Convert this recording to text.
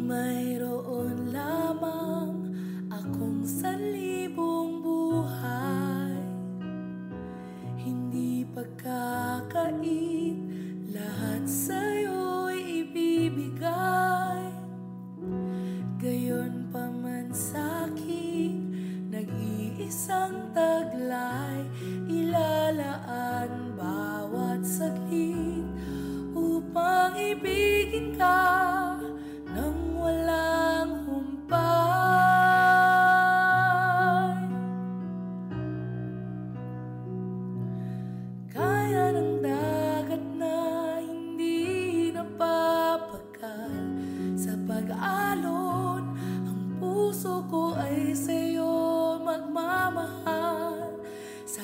mayroon lamang akong sanlibong buhay, hindi pagkakait, lahat sa'yo'y ibibigay. Gayon pa man sa'king nag-iisang taglay, ilalaan bawat saglit upang ibigin ka nang walang humpay. Kaya ng dagat na hindi napapagal sa pag-alon, ang puso ko ay sa'yo magmamahal. Sa